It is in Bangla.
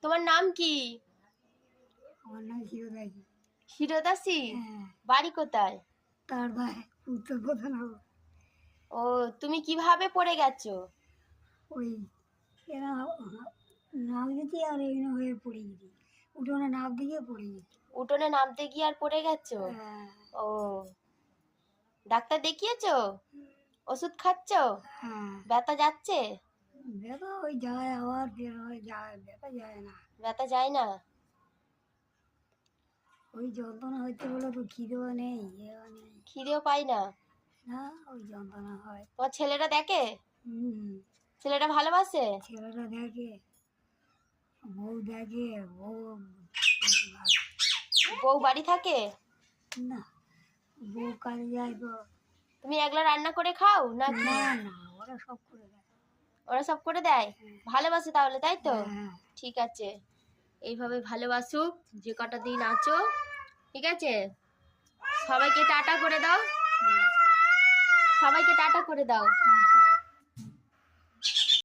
তোমার নাম কি? আমার নাম শিরোদাসী। শিরোদাসী? হ্যাঁ। বাড়ি কোথায়? তার ভাই উত্তর প্রধানগর। ও, তুমি কিভাবে পড়ে গেছো? ওই এরা নাম দিতে আর এখানে হয়ে পড়ে গেছি, উঠোনে নাম দিয়ে পড়ে গেছি। উঠোনে নামতে গিয়ে আর পড়ে গেছো? হ্যাঁ। ও, ডাক্তার দেখিয়েছো? ওষুধ খাচ্ছো? হ্যাঁ। ব্যথা যাচ্ছে? ব্যথা ওই যায় আবার ফের হয়, যায় ব্যথা যায় না। ব্যথা যায় না? ওই যন্ত্রণা হচ্ছে বলে তো খিদেও নেই, ইয়েও নেই। খিদেও পাই না? না, ওই যন্ত্রণা হয়। তোমার ছেলেরা দেখে? হুম। ছেলেটা ভালোবাসে? ছেলেরা দেখে, বউ দেখে, বউ বউ বাড়ি থাকে? না, বউ কাজে যায় তো। তুমি একলা রান্না করে খাও না? না না, ওরা সব করে দেয়। ওরা সব করে দেয়? ভালোবাসে তাহলে, তাই তো? হ্যাঁ। ঠিক আছে, এইভাবে ভালোবাসুক যে কটা দিন আছো। ঠিক আছে, সবাইকে টাটা করে দাও। সবাইকে টাটা করে দাও।